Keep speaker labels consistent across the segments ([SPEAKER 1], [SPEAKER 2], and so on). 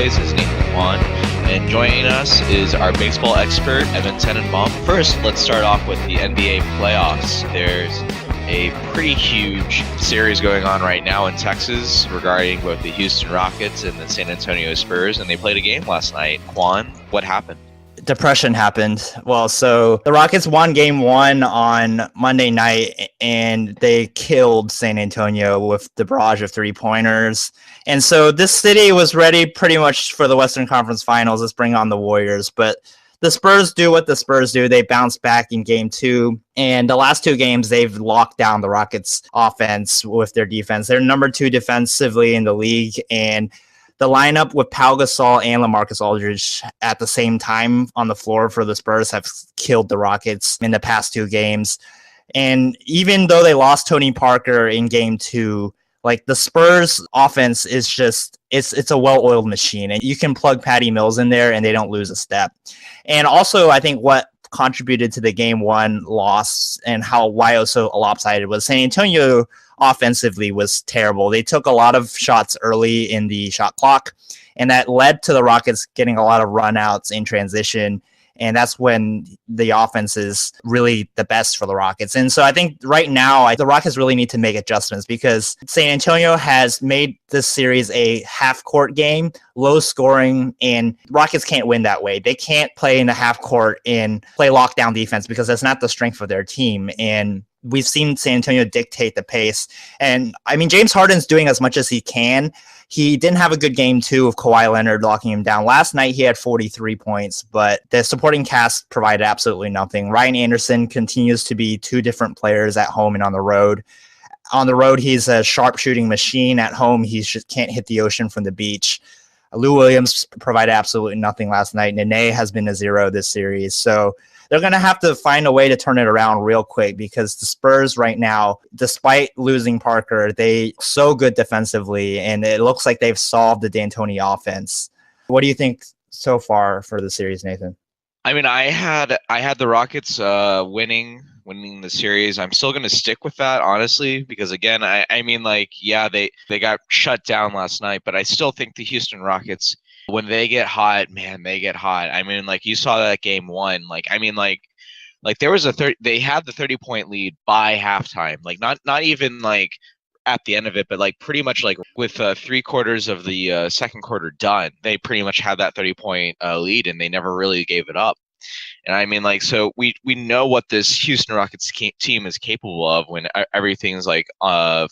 [SPEAKER 1] always, is Nathan Juan, and joining us is our baseball expert, Evan Tenenbaum. First, let's start off with the NBA playoffs. There's a pretty huge series going on right now in Texas regarding both the Houston Rockets and the San Antonio Spurs, and they played a game last night. Juan, what happened?
[SPEAKER 2] Depression happened. Well, so the Rockets won game one on Monday night, and they killed San Antonio with the barrage of three-pointers. And so this city was ready pretty much for the Western Conference Finals. Let's bring on the Warriors. But the Spurs do what the Spurs do. They bounce back in game two. And the last two games, they've locked down the Rockets' offense with their defense. They're number two defensively in the league, and the lineup with Pau Gasol and LaMarcus Aldridge at the same time on the floor for the Spurs have killed the Rockets in the past two games. And even though they lost Tony Parker in game two, like the Spurs offense is just, it's a well-oiled machine. And you can plug Patty Mills in there and they don't lose a step. And also, I think what contributed to the game one loss and why it was so lopsided was San Antonio offensively was terrible. They took a lot of shots early in the shot clock, and that led to the Rockets getting a lot of runouts in transition. And that's when the offense is really the best for the Rockets. And so I think right now, the Rockets really need to make adjustments because San Antonio has made this series a half-court game, low scoring, and Rockets can't win that way. They can't play in the half-court and play lockdown defense because that's not the strength of their team. And we've seen San Antonio dictate the pace. And I mean, James Harden's doing as much as he can. He didn't have a good game, too, of Kawhi Leonard locking him down. Last night, he had 43 points, but the supporting cast provided absolutely nothing. Ryan Anderson continues to be two different players at home and on the road. On the road, he's a sharp-shooting machine. At home, he just can't hit the ocean from the beach. Lou Williams provided absolutely nothing last night. Nene has been a zero this series. So they're going to have to find a way to turn it around real quick because the Spurs right now, despite losing Parker, they so good defensively, and it looks like they've solved the D'Antoni offense. What do you think so far for the series, Nathan?
[SPEAKER 1] I mean, I had the Rockets winning the series. I'm still going to stick with that, honestly, because again, I mean, like, yeah, they got shut down last night, but I still think the Houston Rockets, when they get hot, man, they get hot. I mean, like, you saw that game one. Like, I mean, like there was they had the 30-point lead by halftime. Like, not even like at the end of it, but like pretty much like with 3/4 of the second quarter done, they pretty much had that 30-point lead, and they never really gave it up. And I mean, like, so we know what this Houston Rockets team is capable of when everything's like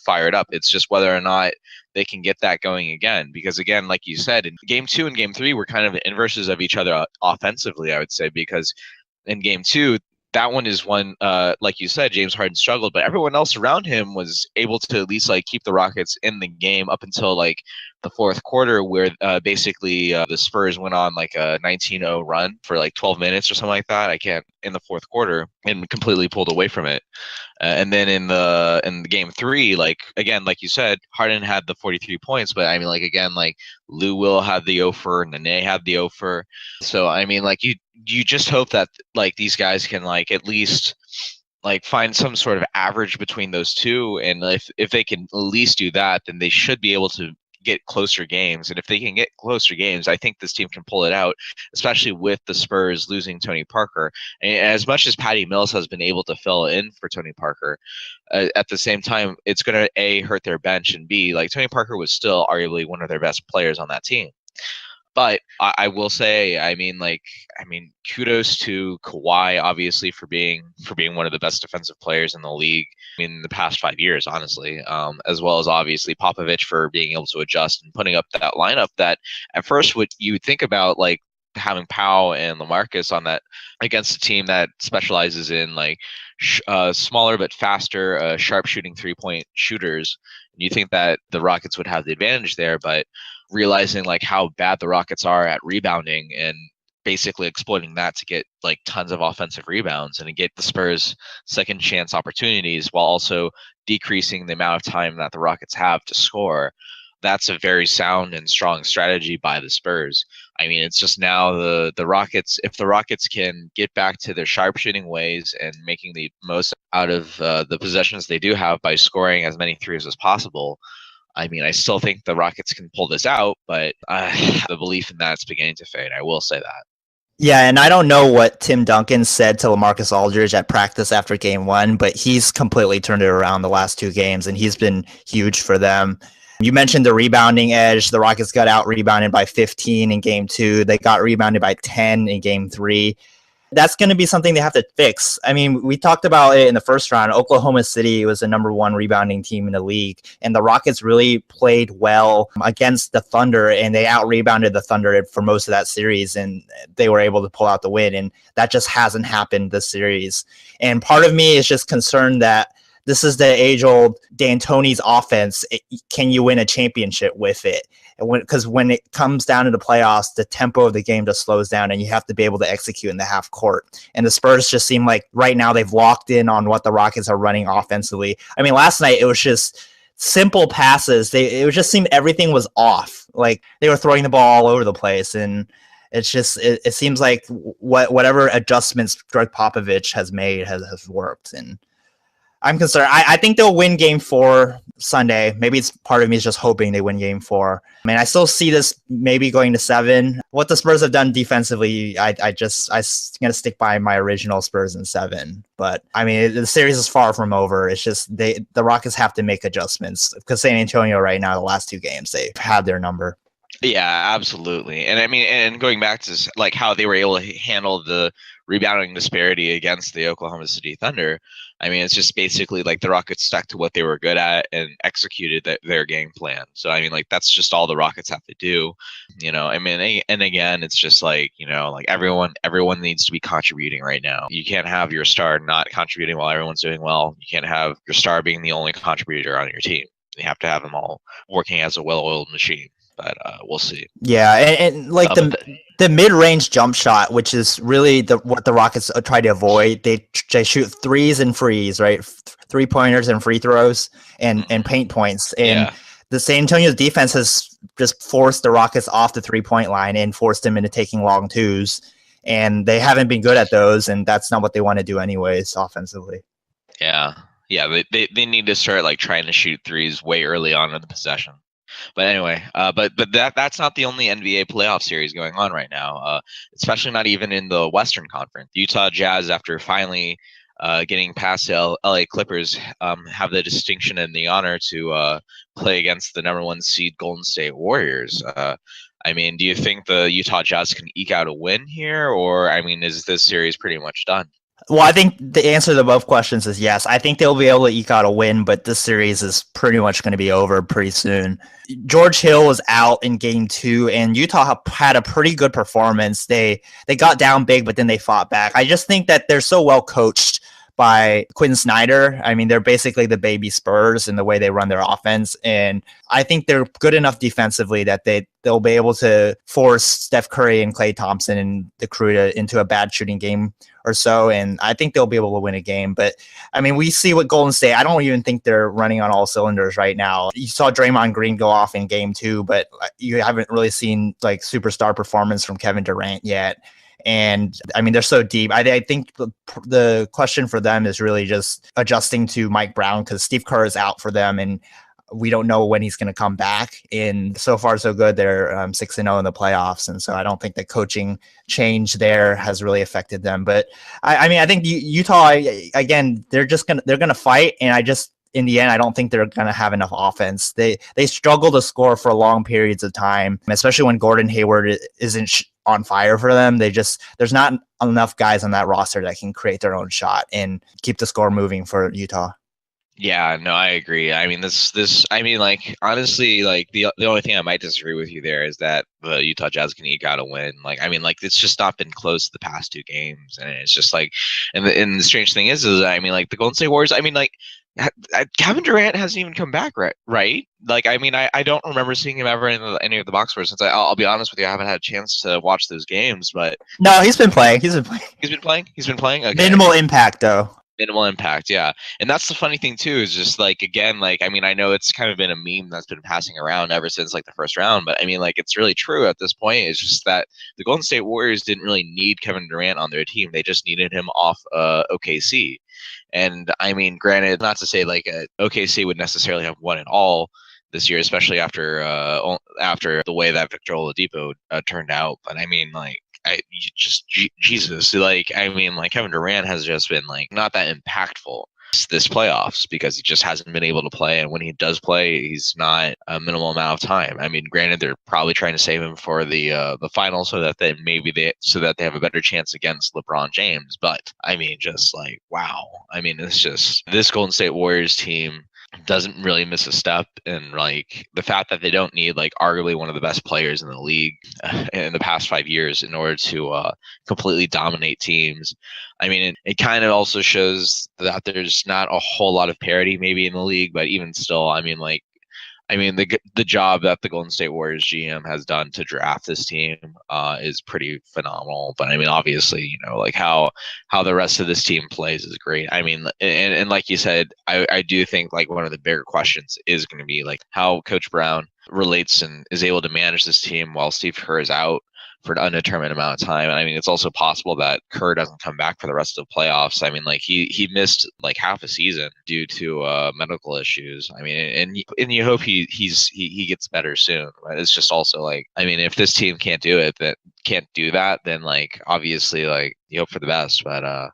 [SPEAKER 1] fired up. It's just whether or not they can get that going again. Because again, like you said, in game two and game three were kind of inverses of each other offensively, I would say, because in game two, that one is one, like you said, James Harden struggled, but everyone else around him was able to at least like keep the Rockets in the game up until like the fourth quarter, where basically the Spurs went on like a 19-0 run for like 12 minutes or something like that. In the fourth quarter, and completely pulled away from it. And then in the game three, like again, like you said, Harden had the 43 points, but I mean, like again, like Lou Will had the offer, Nene had the offer. So I mean, like you just hope that like these guys can like at least like find some sort of average between those two, and if they can at least do that, then they should be able to get closer games. And if they can get closer games, I think this team can pull it out, especially with the Spurs losing Tony Parker. And as much as Patty Mills has been able to fill in for Tony Parker, at the same time, it's going to A, hurt their bench, and B, like Tony Parker was still arguably one of their best players on that team. But I will say, I mean, kudos to Kawhi, obviously, for being one of the best defensive players in the league in the past 5 years, honestly, as well as obviously Popovich for being able to adjust and putting up that lineup that at first what you would think about, like having Pau and LaMarcus on that against a team that specializes in like smaller but faster, sharp shooting 3-point shooters. You think that the Rockets would have the advantage there, but realizing like how bad the Rockets are at rebounding and basically exploiting that to get like tons of offensive rebounds and to get the Spurs second chance opportunities while also decreasing the amount of time that the Rockets have to score. That's a very sound and strong strategy by the Spurs. I mean, it's just now the Rockets, if the Rockets can get back to their sharp shooting ways and making the most out of the possessions they do have by scoring as many threes as possible, I mean, I still think the Rockets can pull this out, but the belief in that's beginning to fade. I will say that.
[SPEAKER 2] Yeah, and I don't know what Tim Duncan said to LaMarcus Aldridge at practice after game one, but he's completely turned it around the last two games, and he's been huge for them. You mentioned the rebounding edge. The Rockets got out rebounded by 15 in game two. They got rebounded by 10 in game three. That's going to be something they have to fix. I mean, we talked about it in the first round. Oklahoma City was the number one rebounding team in the league, and the Rockets really played well against the Thunder, and they out-rebounded the Thunder for most of that series, and they were able to pull out the win, and that just hasn't happened this series. And part of me is just concerned that this is the age-old D'Antoni's offense. Can you win a championship with it? Because when it comes down to the playoffs, the tempo of the game just slows down, and you have to be able to execute in the half court. And the Spurs just seem like right now they've locked in on what the Rockets are running offensively. I mean, last night it was just simple passes. It just seemed everything was off. Like they were throwing the ball all over the place, and it's just it seems like whatever adjustments Greg Popovich has made has worked. And I'm concerned. I think they'll win game 4 Sunday. Maybe it's part of me is just hoping they win game 4. I mean, I still see this maybe going to 7. What the Spurs have done defensively, I'm going to stick by my original Spurs in 7. But I mean, the series is far from over. It's just the Rockets have to make adjustments because San Antonio right now, the last 2 games, they've had their number.
[SPEAKER 1] Yeah, absolutely. And I mean, and going back to like how they were able to handle the rebounding disparity against the Oklahoma City Thunder, I mean, it's just basically like the Rockets stuck to what they were good at and executed their game plan. So, I mean, like that's just all the Rockets have to do, I mean, and again, it's just like, like everyone needs to be contributing right now. You can't have your star not contributing while everyone's doing well. You can't have your star being the only contributor on your team. You have to have them all working as a well-oiled machine. But we'll see.
[SPEAKER 2] Yeah, and like the mid-range jump shot, which is really what the Rockets try to avoid. They shoot threes and frees, right? 3-pointers and free throws and paint points. And the San Antonio's defense has just forced the Rockets off the 3-point line and forced them into taking long twos. And they haven't been good at those, and that's not what they want to do anyways offensively.
[SPEAKER 1] Yeah. They need to start like trying to shoot threes way early on in the possession. But anyway, but that's not the only NBA playoff series going on right now, especially not even in the Western Conference. Utah Jazz, after finally getting past the LA Clippers, have the distinction and the honor to play against the number 1 seed Golden State Warriors. I mean, do you think the Utah Jazz can eke out a win here, or I mean, is this series pretty much done?
[SPEAKER 2] Well, I think the answer to both questions is yes. I think they'll be able to eke out a win, but this series is pretty much going to be over pretty soon. George Hill was out in game 2, and Utah had a pretty good performance. They got down big, but then they fought back. I just think that they're so well coached by Quinn Snyder. I mean, they're basically the baby Spurs in the way they run their offense. And I think they're good enough defensively that they'll be able to force Steph Curry and Klay Thompson and the crew into a bad shooting game or so. And I think they'll be able to win a game. But I mean, we see what Golden State, I don't even think they're running on all cylinders right now. You saw Draymond Green go off in game 2, but you haven't really seen like superstar performance from Kevin Durant yet. And I mean, they're so deep. I think the question for them is really just adjusting to Mike Brown because Steve Kerr is out for them, and we don't know when he's going to come back. And so far, so good. They're 6-0 in the playoffs, and so I don't think the coaching change there has really affected them. But I mean, I think Utah again, they're gonna fight, and in the end, I don't think they're going to have enough offense. They struggle to score for long periods of time, especially when Gordon Hayward isn't on fire for them. There's not enough guys on that roster that can create their own shot and keep the score moving for Utah.
[SPEAKER 1] Yeah, no, I agree. I mean, I mean, like, honestly, like, the only thing I might disagree with you there is that the Utah Jazz can eke out a win. Like, I mean, like, it's just not been close the past 2 games. And it's just like, and the strange thing is, I mean, like, the Golden State Warriors, I mean, like, Kevin Durant hasn't even come back, right? Like, I mean, I don't remember seeing him ever in any of the box scores since I'll be honest with you, I haven't had a chance to watch those games, but.
[SPEAKER 2] No, he's been playing. He's been
[SPEAKER 1] playing? Okay.
[SPEAKER 2] Minimal impact, though.
[SPEAKER 1] Minimal impact, yeah. And that's the funny thing too, is just like, again, like, I mean, I know it's kind of been a meme that's been passing around ever since like the first round, but I mean, like, it's really true at this point. It's just that the Golden State Warriors didn't really need Kevin Durant on their team. They just needed him off OKC. And I mean, granted, not to say like OKC would necessarily have won it all this year, especially after the way that Victor Oladipo turned out. But I mean, like, Jesus, like, I mean, like, Kevin Durant has just been like not that impactful this playoffs because he just hasn't been able to play, and when he does play, he's not a minimal amount of time. I mean, granted, they're probably trying to save him for the final so that they have a better chance against LeBron James. But I mean, just like, wow. I mean, it's just this Golden State Warriors team doesn't really miss a step, and like the fact that they don't need like arguably one of the best players in the league in the past 5 years in order to completely dominate teams. I mean, it kind of also shows that there's not a whole lot of parity maybe in the league, but even still, I mean, the job that the Golden State Warriors GM has done to draft this team is pretty phenomenal. But I mean, obviously, like how the rest of this team plays is great. I mean, and like you said, I do think like one of the bigger questions is going to be like how Coach Brown relates and is able to manage this team while Steve Kerr is out for an undetermined amount of time. And I mean, it's also possible that Kerr doesn't come back for the rest of the playoffs. I mean, like he missed like half a season due to medical issues. I mean, and you hope he gets better soon. But it's just also like, I mean, if this team can't do that, then like obviously like you hope for the best. But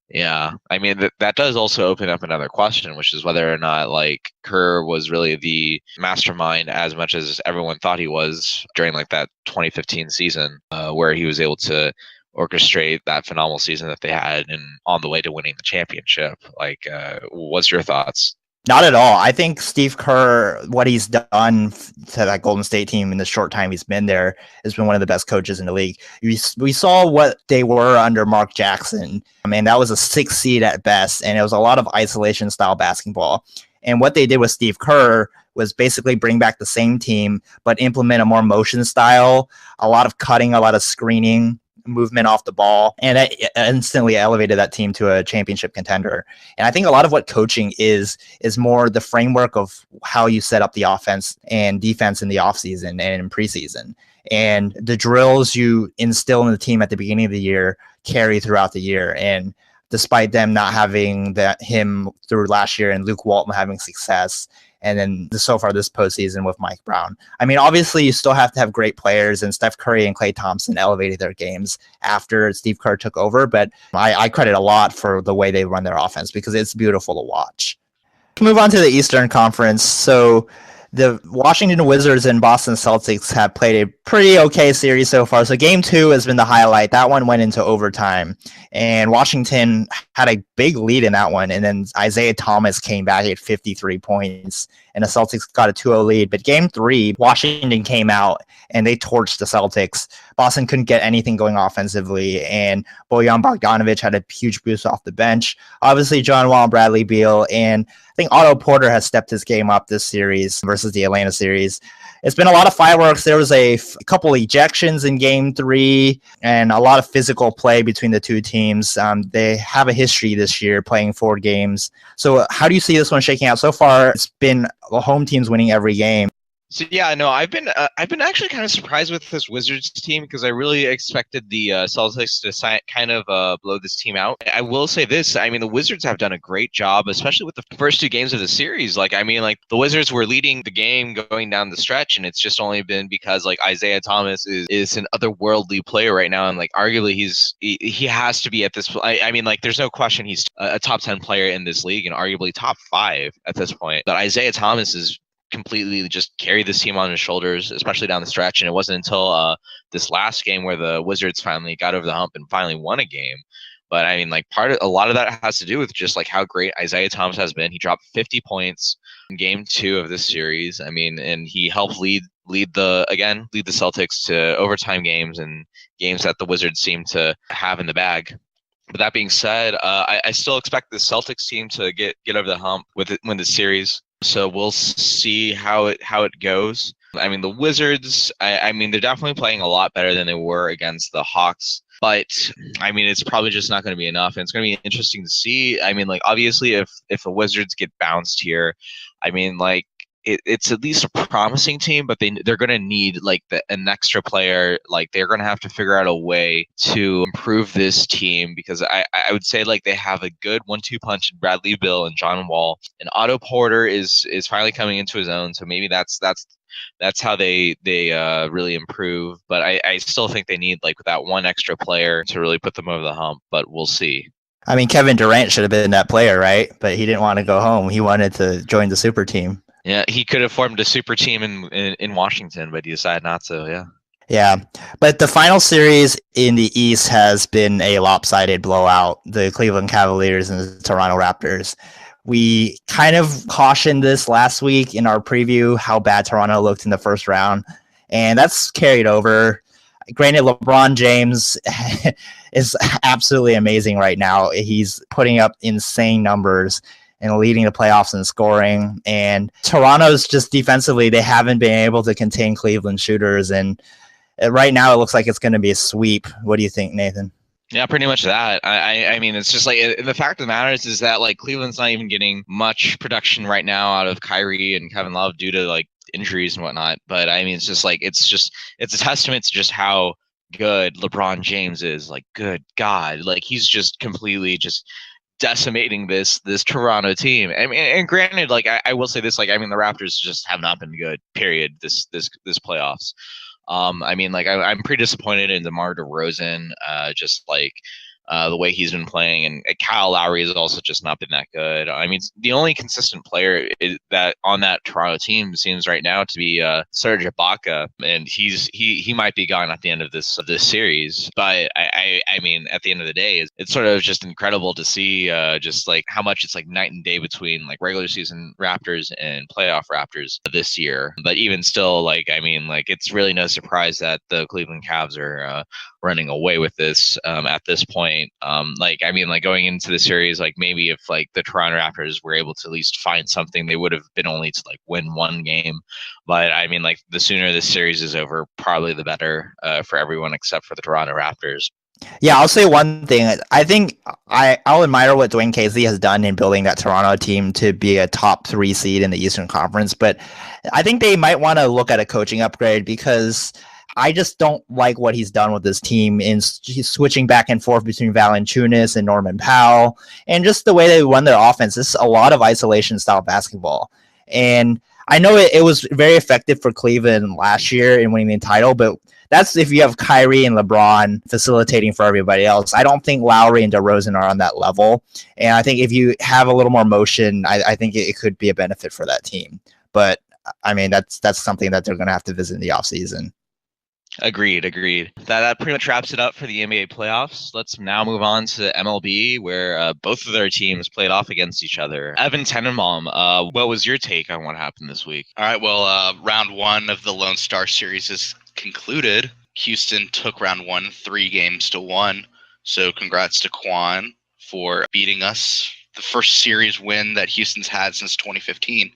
[SPEAKER 1] yeah, I mean that does also open up another question, which is whether or not like Kerr was really the mastermind as much as everyone thought he was during like that 2015 season, where he was able to orchestrate that phenomenal season that they had and on the way to winning the championship. Like, what's your thoughts?
[SPEAKER 2] Not at all. I think Steve Kerr, what he's done to that Golden State team in the short time he's been there, has been one of the best coaches in the league. We saw what they were under Mark Jackson. I mean, that was a 6 seed at best, and it was a lot of isolation style basketball. And what they did with Steve Kerr was basically bring back the same team, but implement a more motion style, a lot of cutting, a lot of screening, movement off the ball, and that instantly elevated that team to a championship contender. And I think a lot of what coaching is more the framework of how you set up the offense and defense in the offseason and in preseason. And the drills you instill in the team at the beginning of the year carry throughout the year. And despite them not having him through last year and Luke Walton having success, and then so far this postseason with Mike Brown. I mean, obviously, you still have to have great players, and Steph Curry and Klay Thompson elevated their games after Steve Kerr took over, but I credit a lot for the way they run their offense because it's beautiful to watch. Let's move on to the Eastern Conference. So the Washington Wizards and Boston Celtics have played a pretty okay series so far. So game 2 has been the highlight. That one went into overtime, and Washington had a big lead in that one. And then Isaiah Thomas came back at 53 points, and the Celtics got a 2-0 lead. But game 3, Washington came out and they torched the Celtics. Boston couldn't get anything going offensively, and Bojan Bogdanovic had a huge boost off the bench. Obviously, John Wall, Bradley Beal, and I think Otto Porter has stepped his game up this series versus the Atlanta series. It's been a lot of fireworks. There was a couple ejections in game 3 and a lot of physical play between the two teams. They have a history this year playing 4 games. So how do you see this one shaking out? So far, it's been the home teams winning every game.
[SPEAKER 1] So yeah, no, I've been actually kind of surprised with this Wizards team because I really expected the Celtics to kind of blow this team out. I will say this: I mean, the Wizards have done a great job, especially with the first 2 games of the series. Like, I mean, like the Wizards were leading the game going down the stretch, and it's just only been because like Isaiah Thomas is an otherworldly player right now, and like arguably he has to be at this. I mean, like there's no question he's a top 10 player in this league and arguably top 5 at this point. But Isaiah Thomas is completely just carried this team on his shoulders, especially down the stretch. And it wasn't until this last game where the Wizards finally got over the hump and finally won a game. But I mean, like a lot of that has to do with just like how great Isaiah Thomas has been. He dropped 50 points in game 2 of this series. I mean, and he helped lead the Celtics to overtime games and games that the Wizards seem to have in the bag. But that being said, I still expect the Celtics team to get over the hump win the series. So we'll see how it goes. I mean, the Wizards, I mean, they're definitely playing a lot better than they were against the Hawks. But, I mean, it's probably just not going to be enough. And it's going to be interesting to see. I mean, like, obviously, if the Wizards get bounced here, I mean, like, it's at least a promising team, but they're going to need like an extra player. Like they're going to have to figure out a way to improve this team because I would say like they have a good 1-2 punch in Bradley Bill and John Wall, and Otto Porter is finally coming into his own. So maybe that's how they really improve. But I still think they need like that one extra player to really put them over the hump. But we'll see.
[SPEAKER 2] I mean, Kevin Durant should have been that player, right? But he didn't want to go home. He wanted to join the super team.
[SPEAKER 1] Yeah, he could have formed a super team in Washington, but he decided not to. Yeah.
[SPEAKER 2] Yeah, but the final series in the East has been a lopsided blowout. The Cleveland Cavaliers and the Toronto Raptors. We kind of cautioned this last week in our preview how bad Toronto looked in the first round, and that's carried over. Granted, LeBron James is absolutely amazing right now. He's putting up insane numbers and leading the playoffs in scoring. And Toronto's just defensively, they haven't been able to contain Cleveland shooters. And right now, it looks like it's going to be a sweep. What do you think, Nathan?
[SPEAKER 1] Yeah, pretty much that. I mean, it's just like the fact of the matter is that like Cleveland's not even getting much production right now out of Kyrie and Kevin Love due to like injuries and whatnot. But I mean, it's just like it's a testament to just how good LeBron James is. Like, good God, like he's just completely just decimating this Toronto team. I mean, and granted, like I will say this, like I mean, the Raptors just have not been good. Period. This playoffs. I mean, like I'm pretty disappointed in DeMar DeRozan. Just like the way he's been playing, and Kyle Lowry has also just not been that good. I mean, the only consistent player that on that Toronto team seems right now to be Serge Ibaka, and he might be gone at the end of this series. But I mean, at the end of the day, it's sort of just incredible to see just like how much it's like night and day between like regular season Raptors and playoff Raptors this year. But even still, like I mean, like it's really no surprise that the Cleveland Cavs are running away with this at this point. Like I mean, like going into the series, like maybe if like the Toronto Raptors were able to at least find something, they would have been only to like win one game. But I mean, like the sooner this series is over, probably the better for everyone except for the Toronto Raptors.
[SPEAKER 2] Yeah, I'll say one thing. I think I'll admire what Dwayne Casey has done in building that Toronto team to be a top 3 seed in the Eastern Conference, but I think they might want to look at a coaching upgrade because I just don't like what he's done with this team in switching back and forth between Valanciunas and Norman Powell, and just the way they run their offense. This is a lot of isolation style basketball, and I know it was very effective for Cleveland last year in winning the title, but that's if you have Kyrie and LeBron facilitating for everybody else. I don't think Lowry and DeRozan are on that level, and I think if you have a little more motion, I think it could be a benefit for that team. But I mean, that's something that they're going to have to visit in the offseason.
[SPEAKER 1] Agreed. That pretty much wraps it up for the NBA playoffs. Let's now move on to MLB, where both of their teams played off against each other. Evan Tenenbaum, what was your take on what happened this week?
[SPEAKER 3] All right, well, round one of the Lone Star Series is concluded. Houston took round one 3-1. So congrats to Quan for beating us. The first series win that Houston's had since 2015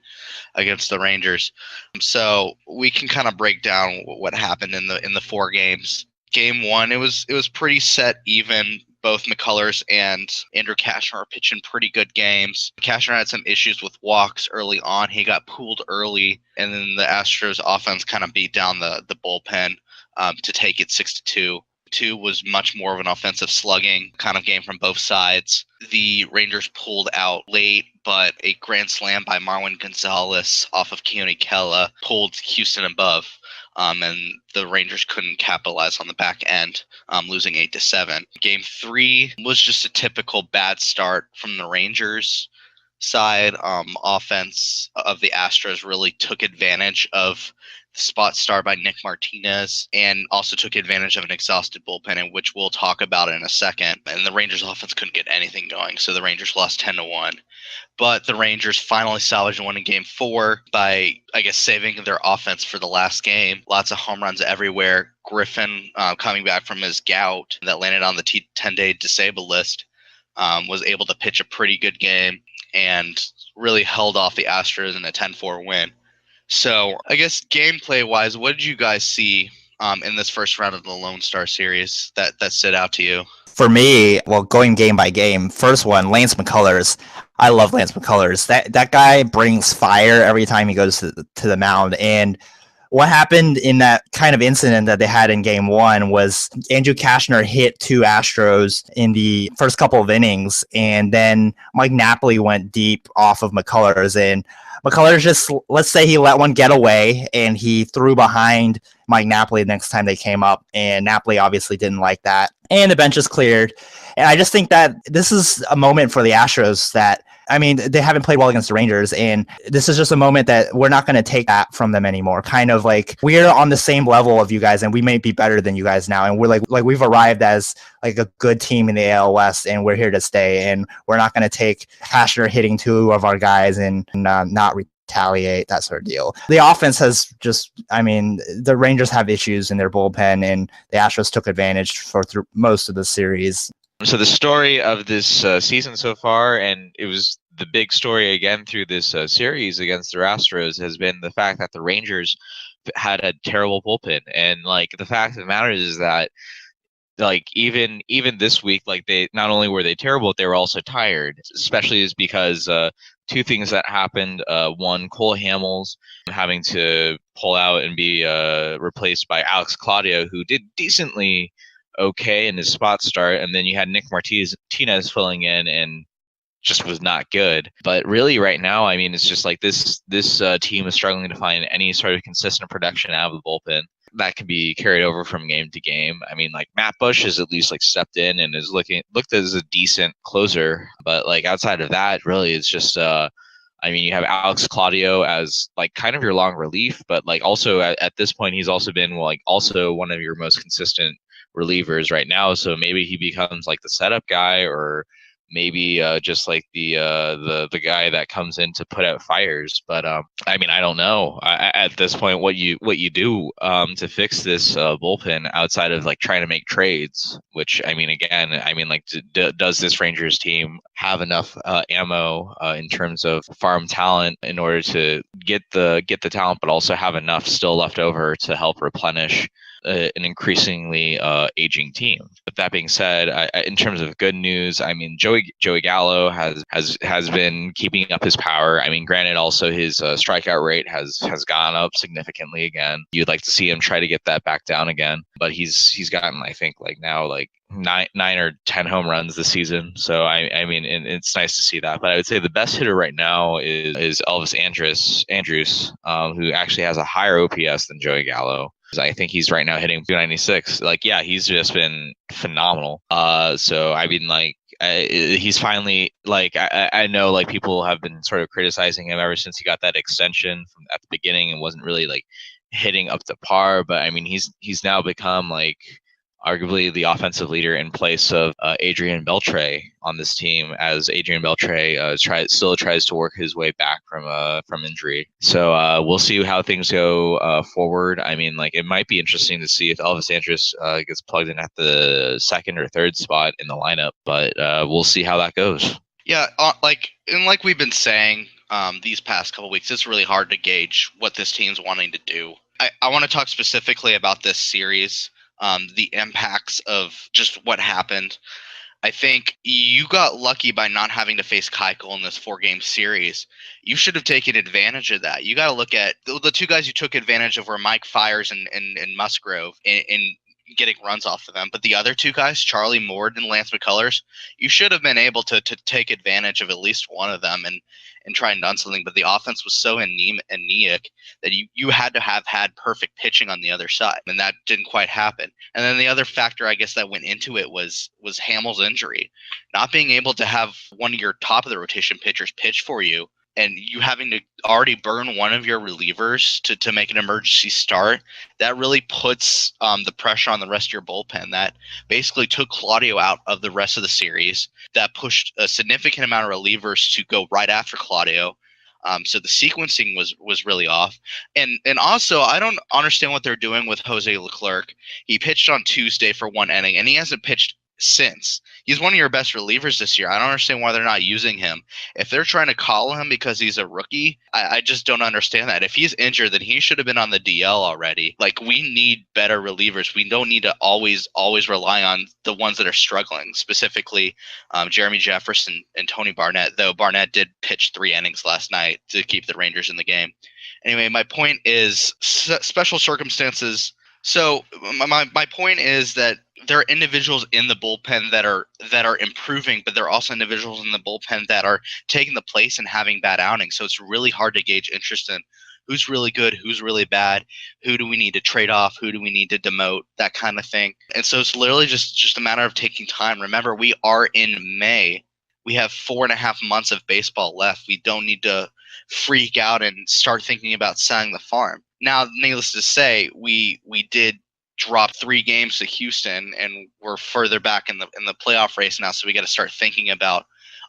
[SPEAKER 3] against the Rangers. So we can kind of break down what happened in the 4 games. Game 1, it was pretty set even. Both McCullers and Andrew Cashner are pitching pretty good games. Cashner had some issues with walks early on. He got pulled early, and then the Astros offense kind of beat down the bullpen to take it 6-2. 2 was much more of an offensive slugging kind of game from both sides. The Rangers pulled out late, but a grand slam by Marwin Gonzalez off of Keone Kela pulled Houston above. And the Rangers couldn't capitalize on the back end, losing 8-7. Game 3 was just a typical bad start from the Rangers side. Offense of the Astros really took advantage of the spot start by Nick Martinez and also took advantage of an exhausted bullpen, in which we'll talk about in a second. And the Rangers offense couldn't get anything going, so the Rangers lost 10-1. But the Rangers finally salvaged one in Game 4 by, I guess, saving their offense for the last game. Lots of home runs everywhere. Griffin, coming back from his gout that landed on the 10-day disabled list, was able to pitch a pretty good game and really held off the Astros in a 10-4 win. So I guess gameplay-wise, what did you guys see in this first round of the Lone Star Series that stood out to you?
[SPEAKER 2] For me, well, going game by game, first one, Lance McCullers. I love Lance McCullers. That guy brings fire every time he goes to the mound. And what happened in that kind of incident that they had in game one was Andrew Kashner hit 2 Astros in the first couple of innings, and then Mike Napoli went deep off of McCullers, and McCullers just, let's say he let one get away and he threw behind Mike Napoli the next time they came up, and Napoli obviously didn't like that, and the bench is cleared. And I just think that this is a moment for the Astros that, I mean, they haven't played well against the Rangers, and this is just a moment that we're not going to take that from them anymore. Kind of like we're on the same level of you guys, and we may be better than you guys now, and we're like we've arrived as like a good team in the AL West, and we're here to stay, and we're not going to take Kashner hitting 2 of our guys and not retaliate, that sort of deal. The offense has just, I mean, the Rangers have issues in their bullpen, and the Astros took advantage through most of the series.
[SPEAKER 1] So the story of this season so far, and it was the big story again through this series against the Astros, has been the fact that the Rangers had a terrible bullpen. And like the fact of the matter is that like even this week, like they not only were they terrible, they were also tired. Especially is because 2 things that happened. One, Cole Hamels having to pull out and be replaced by Alex Claudio, who did decently okay in his spot start, and then you had Nick Martinez filling in and just was not good. But really right now, I mean, it's just like this team is struggling to find any sort of consistent production out of the bullpen that can be carried over from game to game. I mean, like Matt Bush has at least like stepped in and is looked as a decent closer, but like outside of that, really it's just I mean, you have Alex Claudio as like kind of your long relief, but like also at this point, he's also been like also one of your most consistent relievers right now. So maybe he becomes like the setup guy, or maybe just like the guy that comes in to put out fires. But I mean, I don't know at this point what you do to fix this bullpen outside of like trying to make trades. Which I mean, again, I mean, like, does this Rangers team have enough ammo in terms of farm talent in order to get the talent, but also have enough still left over to help replenish an increasingly aging team? But that being said, in terms of good news, I mean, Joey Gallo has been keeping up his power. I mean, granted, also his strikeout rate has gone up significantly again. You'd like to see him try to get that back down again, but he's gotten, I think, like now like 9 or 10 home runs this season. So I mean, it's nice to see that. But I would say the best hitter right now is Elvis Andrus, who actually has a higher OPS than Joey Gallo. I think he's right now hitting 296. Like, yeah, he's just been phenomenal. So I mean, like, he's finally like, I know like people have been sort of criticizing him ever since he got that extension from at the beginning and wasn't really like hitting up to par. But I mean, he's now become like arguably the offensive leader in place of Adrian Beltre on this team, as Adrian Beltre still tries to work his way back from injury. So we'll see how things go forward. I mean, like, it might be interesting to see if Elvis Andrus gets plugged in at the 2nd or 3rd spot in the lineup, but we'll see how that goes.
[SPEAKER 3] Yeah, like we've been saying these past couple weeks, it's really hard to gauge what this team's wanting to do. I want to talk specifically about this series. The impacts of just what happened. I think you got lucky by not having to face Keuchel in this 4-game series. You should have taken advantage of that. You got to look at the 2 guys you took advantage of were Mike Fiers and Musgrove in getting runs off of them. But the other 2 guys, Charlie Moore and Lance McCullers, you should have been able to take advantage of at least one of them and try and done something. But the offense was so anemic that you had to have had perfect pitching on the other side, and that didn't quite happen. And then the other factor, I guess, that went into it was Hamel's injury. Not being able to have one of your top of the rotation pitchers pitch for you, and you having to already burn one of your relievers to make an emergency start, that really puts the pressure on the rest of your bullpen. That basically took Claudio out of the rest of the series. That pushed a significant amount of relievers to go right after Claudio. So the sequencing was really off. And also, I don't understand what they're doing with Jose Leclerc. He pitched on Tuesday for 1 inning, and he hasn't pitched since. He's one of your best relievers this year. I don't understand why they're not using him. If they're trying to call him because he's a rookie, I just don't understand that. If he's injured, then he should have been on the DL already. Like, we need better relievers. We don't need to always rely on the ones that are struggling, specifically Jeremy Jefferson and Tony Barnett, though Barnett did pitch 3 innings last night to keep the Rangers in the game. Anyway, my point is special circumstances. So my point is that there are individuals in the bullpen that are improving, but there are also individuals in the bullpen that are taking the place and having bad outings. So it's really hard to gauge interest in who's really good, who's really bad, who do we need to trade off, who do we need to demote, that kind of thing. And so it's literally just a matter of taking time. Remember, we are in May. We have 4.5 months of baseball left. We don't need to freak out and start thinking about selling the farm. Now, needless to say, we did drop 3 games to Houston, and we're further back in the playoff race now, so we got to start thinking about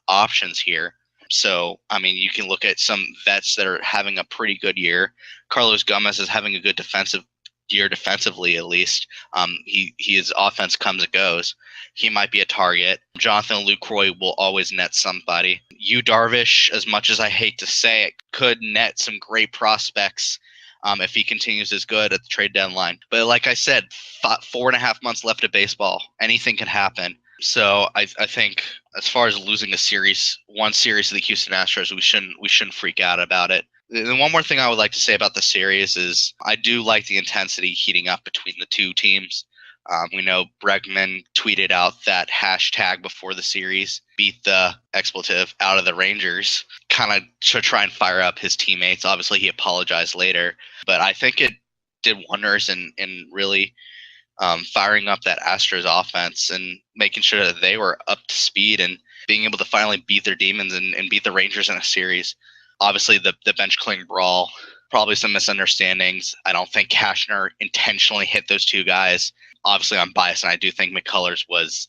[SPEAKER 3] options here. So, I mean, you can look at some vets that are having a pretty good year. Carlos Gomez is having a good defensive year, defensively at least. His offense comes and goes. He might be a target. Jonathan Lucroy will always net somebody. Yu Darvish, as much as I hate to say it, could net some great prospects if he continues as good at the trade deadline. But like I said, 4.5 months left of baseball. Anything can happen. So I think as far as losing one series to the Houston Astros, we shouldn't freak out about it. And one more thing I would like to say about the series is I do like the intensity heating up between the two teams. We know Bregman tweeted out that hashtag before the series, beat the expletive out of the Rangers, kind of to try and fire up his teammates. Obviously, he apologized later, but I think it did wonders in really firing up that Astros offense and making sure that they were up to speed and being able to finally beat their demons and beat the Rangers in a series. Obviously, the bench clearing brawl, probably some misunderstandings. I don't think Cashner intentionally hit those 2 guys. Obviously, I'm biased, and I do think McCullers was,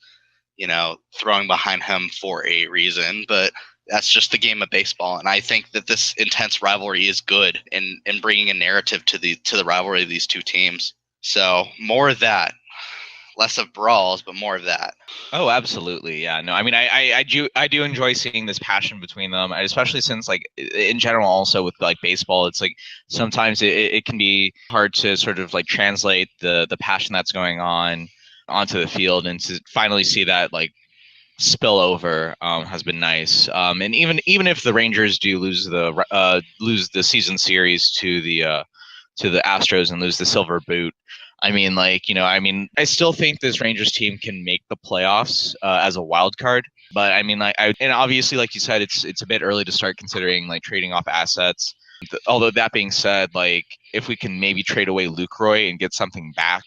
[SPEAKER 3] throwing behind him for a reason, but that's just the game of baseball. And I think that this intense rivalry is good in bringing a narrative to the rivalry of these 2 teams. So more of that. Less of brawls, but more of that.
[SPEAKER 1] Oh, absolutely. Yeah. No, I mean, I do enjoy seeing this passion between them, especially since, like, in general, also with like baseball, it's like sometimes it can be hard to sort of like translate the passion that's going on onto the field, and to finally see that like spill over has been nice. And even if the Rangers do lose the season series to the Astros and lose the silver boot, I mean, I still think this Rangers team can make the playoffs as a wild card. But I mean, and obviously, like you said, it's a bit early to start considering like trading off assets. Although that being said, like if we can maybe trade away Lucroy and get something back,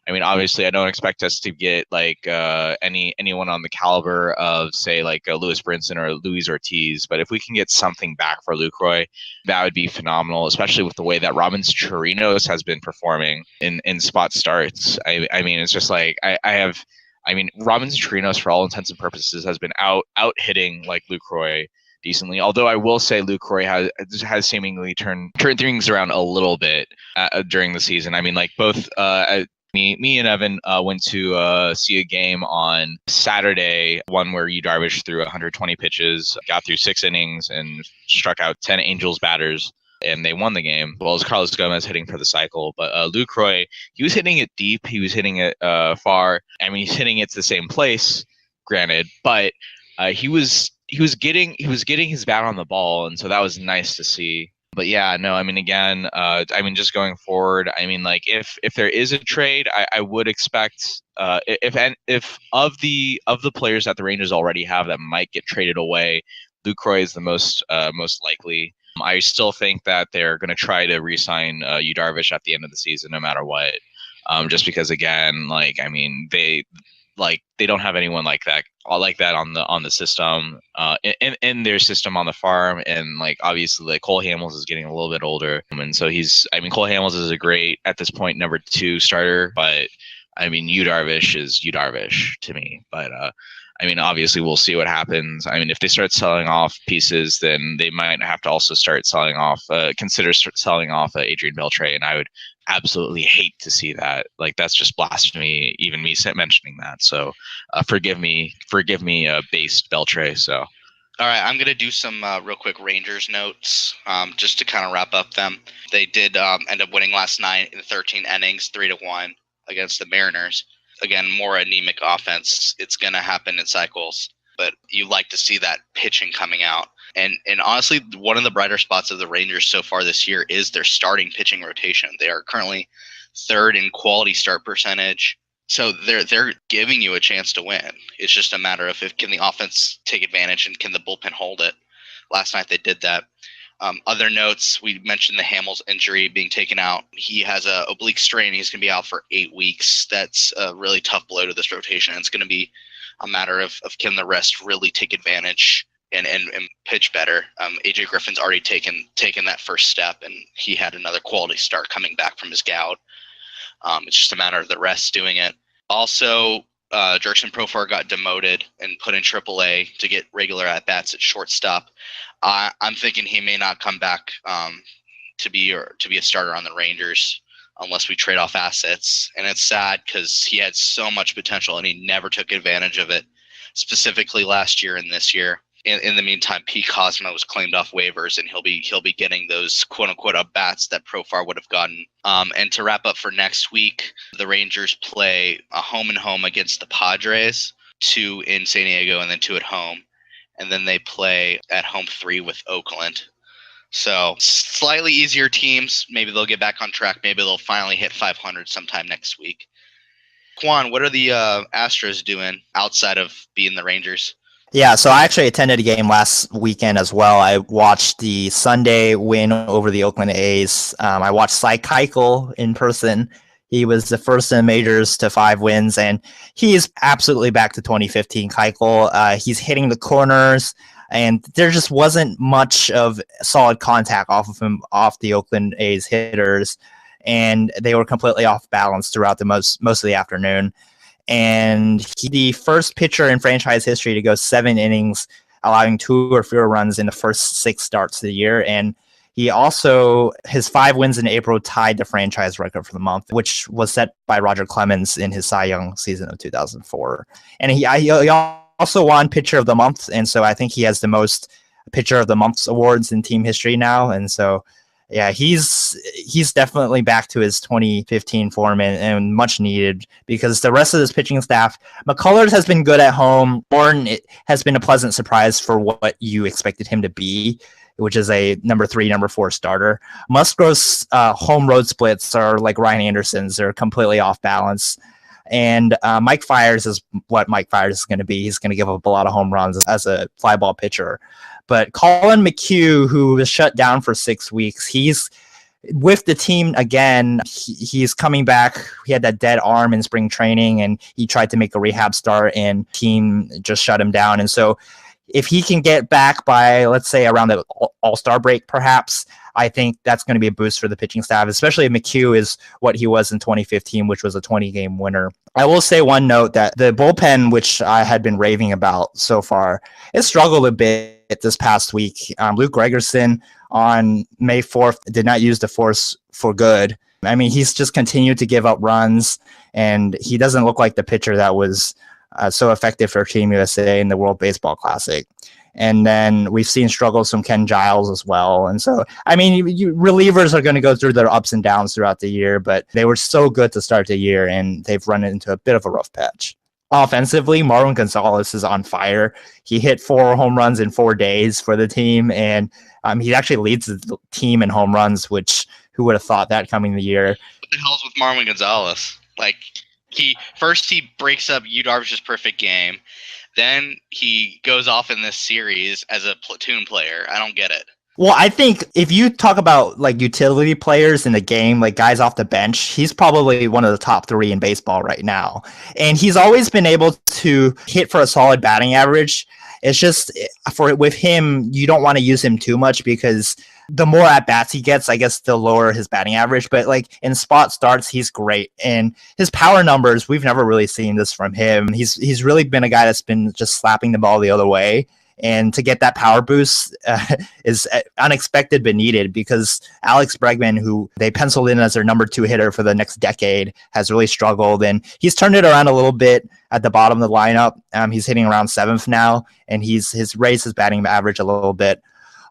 [SPEAKER 1] I mean, obviously, I don't expect us to get like anyone on the caliber of, say, like Lewis Brinson or Luis Ortiz. But if we can get something back for Lucroy, that would be phenomenal, especially with the way that Robinson Chirinos has been performing in spot starts. I mean, it's just like Robinson Chirinos, for all intents and purposes, has been out hitting like Lucroy decently. Although I will say Lucroy has seemingly turned things around a little bit during the season. I mean, like both. Me and Evan went to see a game on Saturday, one where Yu Darvish threw 120 pitches, got through 6 innings, and struck out 10 Angels batters, and they won the game. As well as Carlos Gomez hitting for the cycle. But Lucroy, he was hitting it deep, he was hitting it far. I mean, he's hitting it to the same place, granted, but he was getting his bat on the ball, and so that was nice to see. But yeah, no, I mean, again, just going forward, I mean, like if there is a trade, I would expect if of the players that the Rangers already have that might get traded away, Lucroy is the most likely. I still think that they're going to try to re-sign Yu Darvish at the end of the season, no matter what. Just because, again, like I mean, they don't have anyone like that on the system, in their system on the farm. And like obviously, like Cole Hamels is getting a little bit older, and so Cole Hamels is a great, at this point, number 2 starter, but I mean Yu Darvish is Yu Darvish to me. But I mean, obviously, we'll see what happens. I mean, if they start selling off pieces, then they might have to also start selling off, consider selling off Adrian Beltre, and I would absolutely hate to see that. Like, that's just blasphemy, even me mentioning that. So forgive me, based Beltray. So
[SPEAKER 3] All right, I'm going to do some real quick Rangers notes just to kind of wrap up them. They did end up winning last night in 13 innings, 3-1 against the Mariners. Again, more anemic offense. It's going to happen in cycles, but you like to see that pitching coming out. And honestly, one of the brighter spots of the Rangers so far this year is their starting pitching rotation. They are currently third in quality start percentage. So they're giving you a chance to win. It's just a matter of can the offense take advantage and can the bullpen hold it. Last night they did that. Other notes, we mentioned the Hamels injury being taken out. He has a oblique strain. He's going to be out for 8 weeks. That's a really tough blow to this rotation. It's going to be a matter of can the rest really take advantage and pitch better. AJ Griffin's already taken that first step, and he had another quality start coming back from his gout. It's just a matter of the rest doing it. Also, Jurickson Profar got demoted and put in AAA to get regular at-bats at shortstop. I'm thinking he may not come back to be a starter on the Rangers unless we trade off assets. And it's sad because he had so much potential and he never took advantage of it, specifically last year and this year. In the meantime, Pete Cosmo was claimed off waivers, and he'll be getting those quote unquote up bats that Profar would have gotten. And to wrap up for next week, the Rangers play a home and home against the Padres, 2 in San Diego, and then 2 at home, and then they play at home 3 with Oakland. So slightly easier teams. Maybe they'll get back on track. Maybe they'll finally hit 500 sometime next week. Quan, what are the Astros doing outside of being the Rangers?
[SPEAKER 2] Yeah, so I actually attended a game last weekend as well. I watched the Sunday win over the Oakland A's. I watched Cy Keuchel in person. He was the first in the majors to 5 wins, and he is absolutely back to 2015 Keuchel. He's hitting the corners, and there just wasn't much of solid contact off of him, off the Oakland A's hitters, and they were completely off balance throughout the most of the afternoon. And he's the first pitcher in franchise history to go 7 innings, allowing 2 or fewer runs in the first 6 starts of the year. And he also, his 5 wins in April tied the franchise record for the month, which was set by Roger Clemens in his Cy Young season of 2004. And he also won Pitcher of the Month, and so I think he has the most Pitcher of the Month awards in team history now. And so yeah, he's definitely back to his 2015 form and much needed, because the rest of this pitching staff, McCullers has been good at home. Bourne has been a pleasant surprise for what you expected him to be, which is a number 3, number 4 starter. Musgrove's home road splits are like Ryan Anderson's. They're completely off balance. And Mike Fiers is what Mike Fiers is going to be. He's going to give up a lot of home runs as a fly ball pitcher. But Colin McHugh, who was shut down for 6 weeks, he's with the team again. He's coming back. He had that dead arm in spring training, and he tried to make a rehab start, and team just shut him down. And so if he can get back by, let's say, around the All-Star break, perhaps, I think that's going to be a boost for the pitching staff, especially if McHugh is what he was in 2015, which was a 20-game winner. I will say one note that the bullpen, which I had been raving about so far, it struggled a bit this past week. Luke Gregerson on May 4th did not use the force for good. I mean, he's just continued to give up runs, and he doesn't look like the pitcher that was so effective for Team USA in the World Baseball Classic. And then we've seen struggles from Ken Giles as well. And so, I mean, relievers are going to go through their ups and downs throughout the year, but they were so good to start the year, and they've run into a bit of a rough patch. Offensively, Marwin Gonzalez is on fire. He hit 4 home runs in 4 days for the team, and he actually leads the team in home runs, which who would have thought that coming the year?
[SPEAKER 3] What the hell's with Marwin Gonzalez? Like, he breaks up Yu Darvish's perfect game. Then he goes off in this series as a platoon player. I don't get it.
[SPEAKER 2] Well, I think if you talk about like utility players in the game, like guys off the bench, he's probably one of the top 3 in baseball right now. And he's always been able to hit for a solid batting average. It's just with him, you don't want to use him too much, because the more at bats he gets, I guess the lower his batting average. But like in spot starts, he's great, and his power numbers, we've never really seen this from him. He's really been a guy that's been just slapping the ball the other way, And to get that power boost is unexpected but needed, because Alex Bregman, who they penciled in as their number 2 hitter for the next decade, has really struggled. And he's turned it around a little bit at the bottom of the lineup. He's hitting around 7th now, and he's raised his batting average a little bit.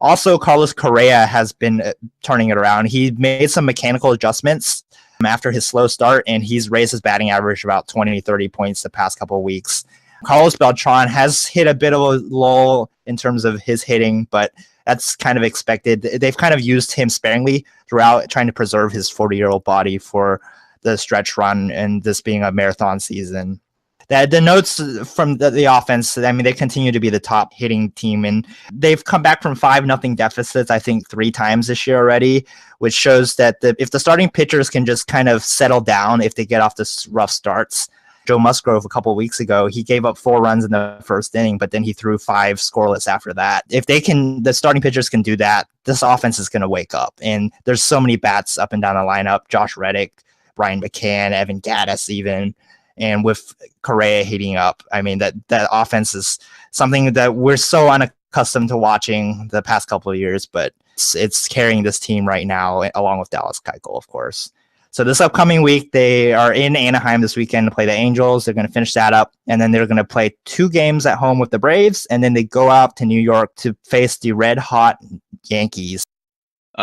[SPEAKER 2] Also, Carlos Correa has been turning it around. He made some mechanical adjustments after his slow start, and he's raised his batting average about 20, 30 points the past couple of weeks. Carlos Beltran has hit a bit of a lull in terms of his hitting, but that's kind of expected. They've kind of used him sparingly throughout, trying to preserve his 40-year-old body for the stretch run, and this being a marathon season. The notes from the offense, I mean, they continue to be the top hitting team, and they've come back from 5-0 deficits, I think, 3 times this year already, which shows that if the starting pitchers can just kind of settle down if they get off this rough starts. Joe Musgrove a couple of weeks ago, he gave up 4 runs in the first inning, but then he threw 5 scoreless after that. If the starting pitchers can do that, this offense is going to wake up. And there's so many bats up and down the lineup: Josh Reddick, Brian McCann, Evan Gaddis even. And with Correa heating up, I mean, that offense is something that we're so unaccustomed to watching the past couple of years, but it's carrying this team right now, along with Dallas Keuchel, of course. So this upcoming week, they are in Anaheim this weekend to play the Angels. They're going to finish that up, and then they're going to play 2 games at home with the Braves, and then they go out to New York to face the red-hot Yankees.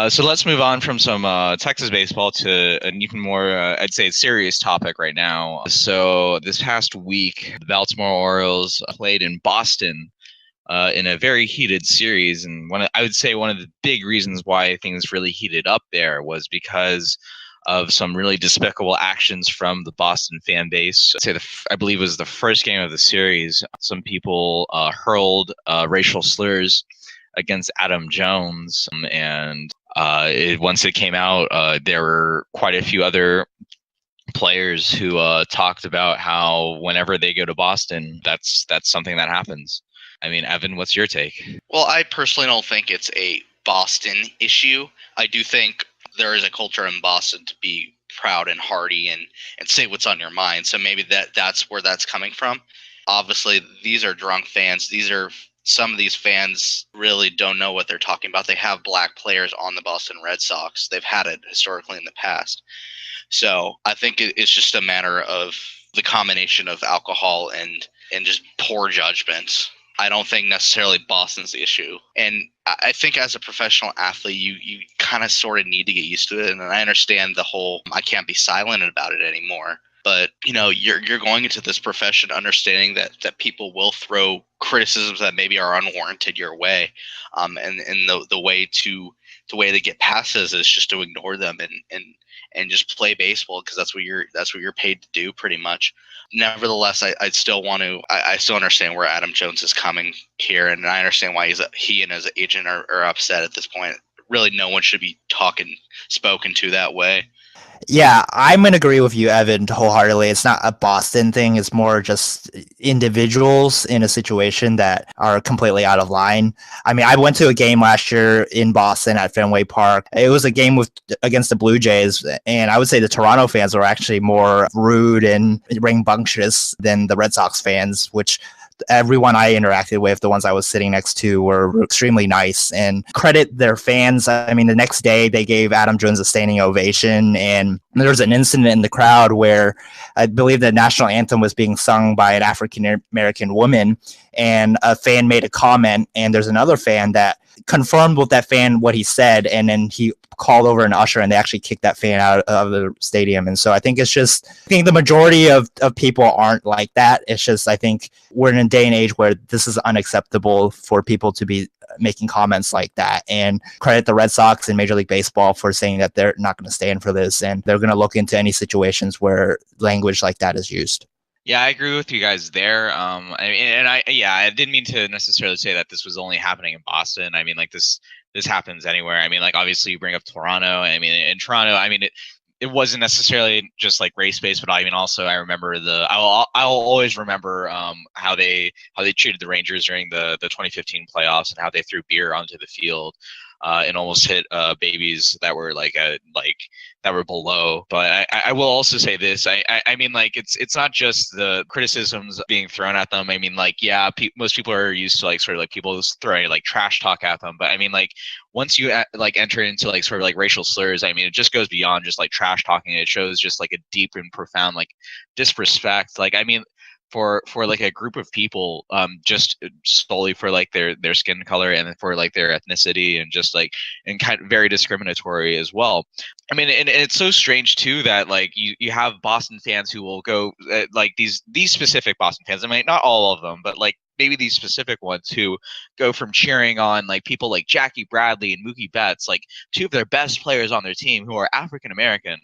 [SPEAKER 1] So let's move on from some Texas baseball to an even more, I'd say, serious topic right now. So this past week, the Baltimore Orioles played in Boston in a very heated series. And I would say one of the big reasons why things really heated up there was because of some really despicable actions from the Boston fan base. I believe it was the first game of the series. Some people hurled racial slurs against Adam Jones, and once it came out, there were quite a few other players who talked about how whenever they go to Boston, that's something that happens. I mean, Evan, what's your take?
[SPEAKER 3] Well, I personally don't think it's a Boston issue. I do think there is a culture in Boston to be proud and hearty and say what's on your mind. So maybe that's where that's coming from. Obviously, these are drunk fans. Some of these fans really don't know what they're talking about. They have black players on the Boston Red Sox. They've had it historically in the past. So I think it's just a matter of the combination of alcohol and just poor judgment. I don't think necessarily Boston's the issue. And I think as a professional athlete, you kind of sort of need to get used to it. And I understand the whole I can't be silent about it anymore. But, you're going into this profession understanding that people will throw criticisms that maybe are unwarranted your way. And the way to get past this is just to ignore them and just play baseball, because that's what you're paid to do pretty much. Nevertheless, I still understand where Adam Jones is coming here, and I understand why he and his agent are upset at this point. Really, no one should be spoken to that way.
[SPEAKER 2] Yeah, I'm going to agree with you, Evan, wholeheartedly. It's not a Boston thing. It's more just individuals in a situation that are completely out of line. I mean, I went to a game last year in Boston at Fenway Park. It was a game against the Blue Jays, and I would say the Toronto fans were actually more rude and rambunctious than the Red Sox fans, which everyone I interacted with, the ones I was sitting next to, were extremely nice and credit their fans. I mean, the next day they gave Adam Jones a standing ovation, and there was an incident in the crowd where I believe the national anthem was being sung by an African-American woman, and a fan made a comment, and there's another fan that confirmed with that fan what he said, and then he called over an usher, and they actually kicked that fan out of the stadium. And so I think the majority of people aren't like that. It's just, I think we're in a day and age where this is unacceptable for people to be making comments like that, and credit the Red Sox and Major League Baseball for saying that they're not going to stand for this, and they're going to look into any situations where language like that is used.
[SPEAKER 1] Yeah, I agree with you guys there. I didn't mean to necessarily say that this was only happening in Boston. I mean, like this happens anywhere. I mean, like obviously you bring up Toronto. I mean, in Toronto, I mean it wasn't necessarily just like race based, but I mean also I remember I'll always remember how they treated the Rangers during the 2015 playoffs and how they threw beer onto the field. and almost hit babies that were that were below. But I will also say this. I mean, like, it's not just the criticisms being thrown at them. I mean, like, yeah, most people are used to like sort of like people throwing like trash talk at them. But I mean, like, once you like enter into like sort of like racial slurs, I mean, it just goes beyond just like trash talking. It shows just like a deep and profound like disrespect. Like, I mean, for like a group of people, just solely for like their skin color and for like their ethnicity, and just like, and kind of very discriminatory as well. I mean, and it's so strange too that like you have Boston fans who will go like these specific Boston fans. I mean, not all of them, but like maybe these specific ones who go from cheering on like people like Jackie Bradley and Mookie Betts, like two of their best players on their team who are African American,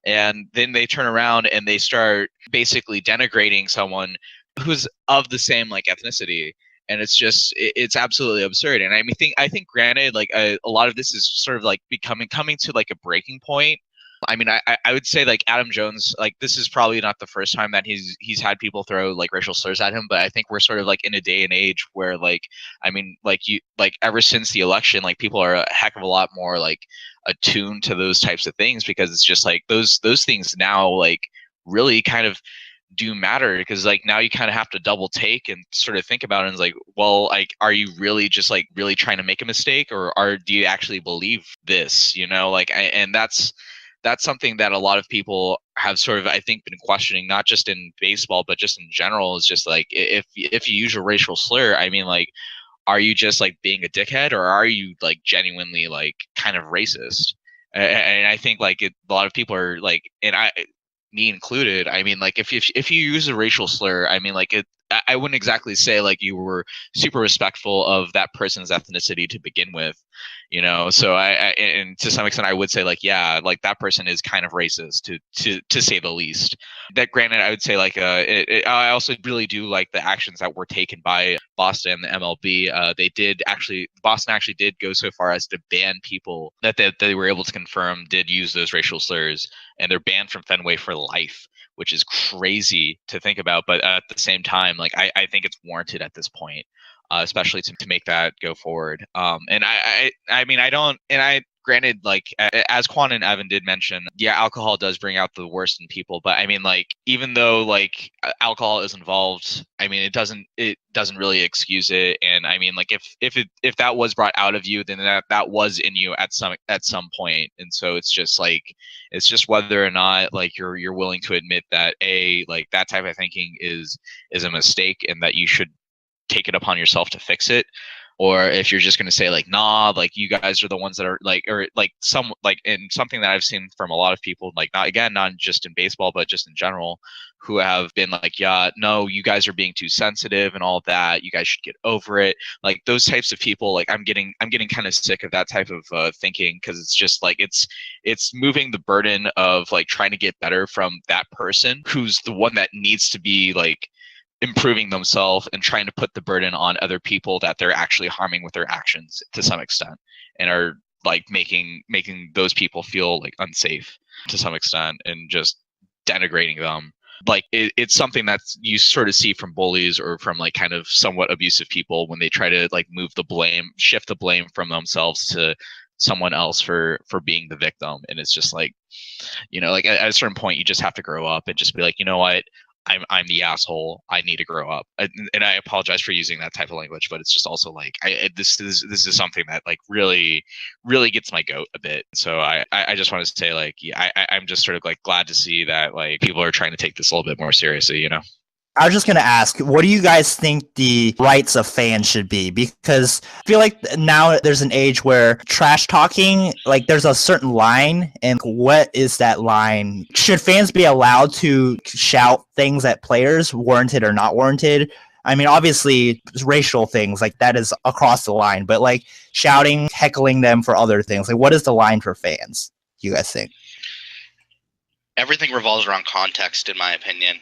[SPEAKER 1] and then they turn around and they start basically denigrating someone who's of the same like ethnicity. And it's just it's absolutely absurd. And I think granted, like a lot of this is sort of like coming to like a breaking point. I mean, I would say like Adam Jones, like this is probably not the first time that he's had people throw like racial slurs at him, but I think we're sort of like in a day and age where like, I mean, like you like ever since the election, like people are a heck of a lot more like attuned to those types of things, because it's just like those things now like really kind of do matter, because like now you kind of have to double take and sort of think about it, and it's like, well, like, are you really just like really trying to make a mistake, or do you actually believe this, you know? Like, and that's something that a lot of people have sort of, I think, been questioning, not just in baseball, but just in general. Is just like, if you use a racial slur, I mean, like, are you just like being a dickhead, or are you like genuinely like kind of racist? And I think like a lot of people are like, and me included. I mean, like, if you use a racial slur, I mean, like I wouldn't exactly say like you were super respectful of that person's ethnicity to begin with, you know. So and to some extent I would say like, yeah, like that person is kind of racist to say the least. That granted, I would say like I also really do like the actions that were taken by Boston, the MLB. Boston actually did go so far as to ban people that they were able to confirm did use those racial slurs, and they're banned from Fenway for life, which is crazy to think about. But at the same time, like I think it's warranted at this point, especially to make that go forward. And I mean, I don't, and I granted, like as Quan and Evan did mention, yeah, alcohol does bring out the worst in people. But I mean, like, even though like alcohol is involved, I mean, it doesn't really excuse it. And I mean, like, if that was brought out of you, then that was in you at some point. And so it's just like, it's just whether or not like you're willing to admit that like that type of thinking is a mistake, and that you should take it upon yourself to fix it, or if you're just going to say like, nah, like you guys are the ones that are like, or like some like, in something that I've seen from a lot of people, like not just in baseball but just in general, who have been like, yeah, no, you guys are being too sensitive and all of that, you guys should get over it. Like those types of people, like I'm getting kind of sick of that type of thinking, because it's just like it's moving the burden of like trying to get better from that person who's the one that needs to be like improving themselves, and trying to put the burden on other people that they're actually harming with their actions to some extent, and are like making those people feel like unsafe to some extent, and just denigrating them. Like it's something that you sort of see from bullies, or from like kind of somewhat abusive people, when they try to like shift the blame from themselves to someone else for being the victim. And it's just like, you know, like at a certain point you just have to grow up and just be like, you know what, I'm the asshole. I need to grow up. And I apologize for using that type of language, but it's just also like this is something that like really gets my goat a bit. So I just want to say like, yeah, I'm just sort of like glad to see that like people are trying to take this a little bit more seriously, you know.
[SPEAKER 2] I was just going to ask, what do you guys think the rights of fans should be? Because I feel like now there's an age where trash talking, like there's a certain line, and what is that line? Should fans be allowed to shout things at players, warranted or not warranted? I mean, obviously, racial things, like that is across the line, but like shouting, heckling them for other things, like what is the line for fans, you guys think?
[SPEAKER 3] Everything revolves around context, in my opinion.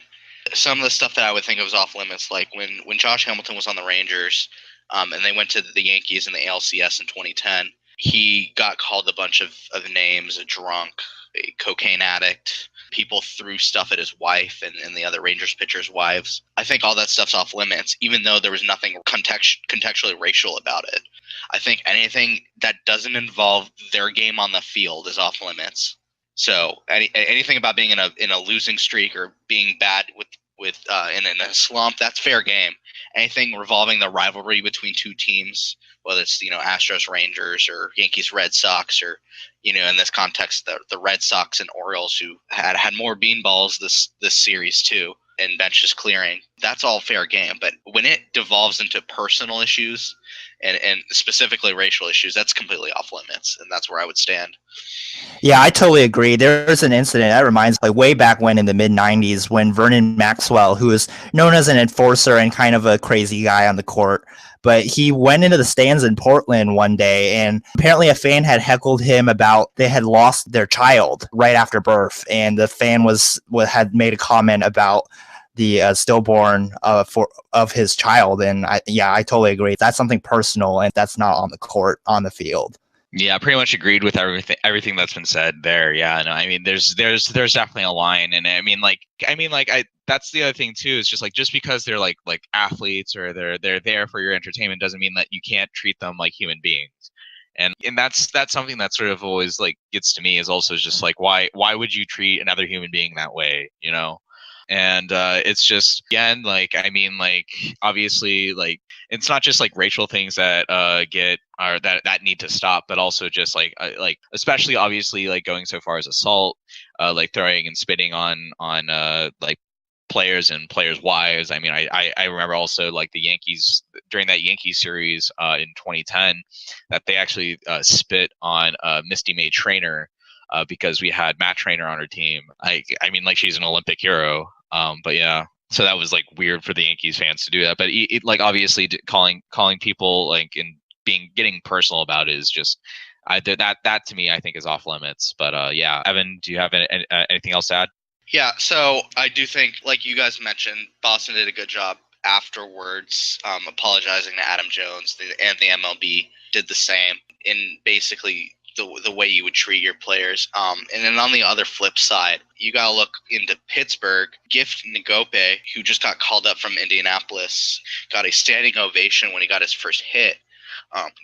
[SPEAKER 3] Some of the stuff that I would think of as off limits, like when Josh Hamilton was on the Rangers, and they went to the Yankees in the ALCS in 2010, he got called a bunch of names: a drunk, a cocaine addict. People threw stuff at his wife and the other Rangers pitchers' wives. I think all that stuff's off limits, even though there was nothing contextually racial about it. I think anything that doesn't involve their game on the field is off limits. So anything about being in a losing streak or being bad in a slump, that's fair game. Anything revolving the rivalry between two teams, whether it's Astros Rangers or Yankees Red Sox, or in this context the Red Sox and Orioles, who had more beanballs this series too, and benches clearing, that's all fair game. But when it devolves into personal issues and specifically racial issues, that's completely off limits, and that's where I would stand.
[SPEAKER 2] Yeah, I totally agree. There's an incident that reminds me, like, way back when in the mid 90s, when Vernon Maxwell, who is known as an enforcer and kind of a crazy guy on the court, but he went into the stands in Portland one day, and apparently a fan had heckled him about they had lost their child right after birth, and the fan had made a comment about the stillborn of his child, and I totally agree. That's something personal, and that's not on the court, on the field.
[SPEAKER 1] Yeah, pretty much agreed with everything that's been said there. Yeah, no, I mean, there's definitely a line, and I mean, that's the other thing too. Is just because they're like athletes or they're there for your entertainment doesn't mean that you can't treat them like human beings. And that's something that sort of always like gets to me, is also just like, why would you treat another human being that way, And it's just, again, like, I mean, like, obviously, like, it's not just like racial things that that need to stop, but also just like especially obviously like going so far as assault, like throwing and spitting on like players and players' wives. I mean, I remember also like the Yankees during that Yankees series in 2010 that they actually spit on Misty May Trainer. Because we had Matt Trainer on our team. I mean, like, she's an Olympic hero. But yeah, so that was like weird for the Yankees fans to do that. But it like, obviously calling people like and getting personal about it is just that to me, I think, is off limits. But yeah, Evan, do you have anything else to add?
[SPEAKER 3] Yeah, so I do think, like you guys mentioned, Boston did a good job afterwards, apologizing to Adam Jones, and the MLB did the same in basically the way you would treat your players. And then on the other flip side, you got to look into Pittsburgh. Gift Ngope, who just got called up from Indianapolis, got a standing ovation when he got his first hit.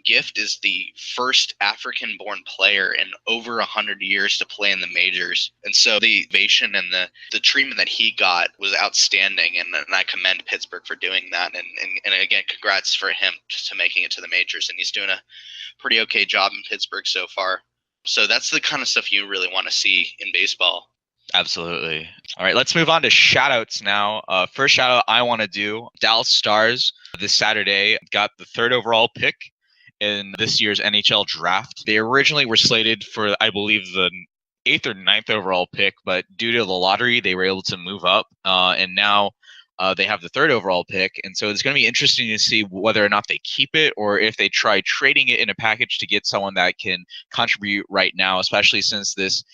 [SPEAKER 3] Gift is the first African-born player in over 100 years to play in the majors, and so the ovation and the treatment that he got was outstanding, and I commend Pittsburgh for doing that. And again, congrats for him to making it to the majors, and he's doing a pretty okay job in Pittsburgh so far. So that's the kind of stuff you really want to see in baseball.
[SPEAKER 1] Absolutely. All right, let's move on to shout-outs now. First shout-out I want to do, Dallas Stars this Saturday got the 3rd overall pick in this year's NHL draft. They originally were slated for, I believe, the 8th or 9th overall pick, but due to the lottery, they were able to move up, and now they have the 3rd overall pick. And so it's going to be interesting to see whether or not they keep it, or if they try trading it in a package to get someone that can contribute right now, especially since this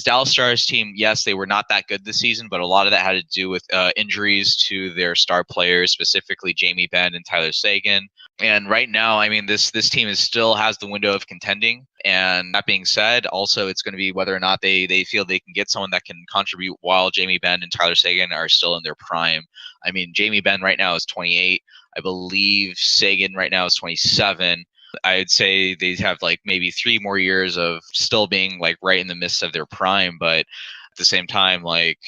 [SPEAKER 1] Dallas Stars team, yes, they were not that good this season, but a lot of that had to do with injuries to their star players, specifically Jamie Benn and Tyler Seguin. And right now, I mean, this team still has the window of contending. And that being said, also it's going to be whether or not they feel they can get someone that can contribute while Jamie Benn and Tyler Seguin are still in their prime. I mean, Jamie Benn right now is 28. I believe Seguin right now is 27. I'd say they have like maybe 3 more years of still being like right in the midst of their prime, but at the same time, like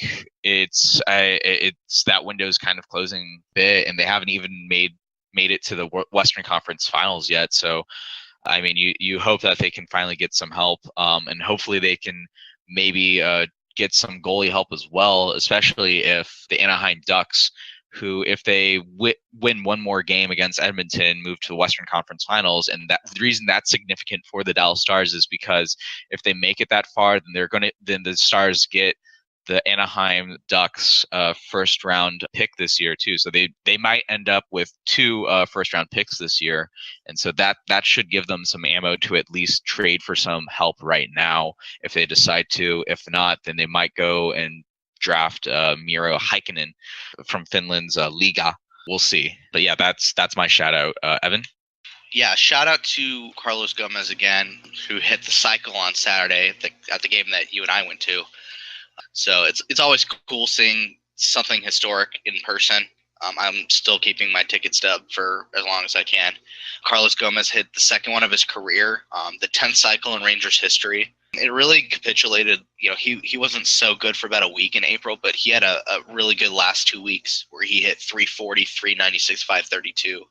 [SPEAKER 1] it's that window's kind of closing a bit, and they haven't even made it to the Western Conference Finals yet. So, I mean, you hope that they can finally get some help, and hopefully they can maybe get some goalie help as well, especially if the Anaheim Ducks, who, if they win one more game against Edmonton, move to the Western Conference Finals. And the reason that's significant for the Dallas Stars is because if they make it that far, then the Stars get the Anaheim Ducks first round pick this year too. So they might end up with 2 first round picks this year. And so that should give them some ammo to at least trade for some help right now if they decide to. If not, then they might go and draft Miro Heikkinen from Finland's Liga. We'll see. But yeah, that's my shout out. Evan?
[SPEAKER 3] Yeah, shout out to Carlos Gomez again, who hit the cycle on Saturday at the game that you and I went to. So it's always cool seeing something historic in person. I'm still keeping my ticket stub for as long as I can. Carlos Gomez hit the second one of his career, the 10th cycle in Rangers history. It really capitulated. He wasn't so good for about a week in April, but he had a really good last 2 weeks where he hit 340, 396, 532.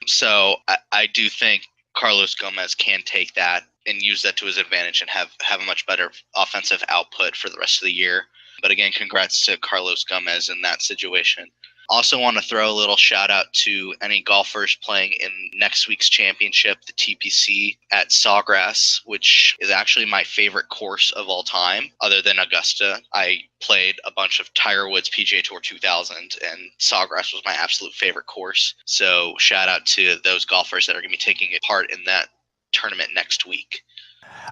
[SPEAKER 3] So I do think Carlos Gomez can take that and use that to his advantage and have a much better offensive output for the rest of the year. But again, congrats to Carlos Gomez in that situation. Also want to throw a little shout out to any golfers playing in next week's championship, the TPC at Sawgrass, which is actually my favorite course of all time, other than Augusta. I played a bunch of Tiger Woods PGA Tour 2000, and Sawgrass was my absolute favorite course. So shout out to those golfers that are going to be taking part in that tournament next week.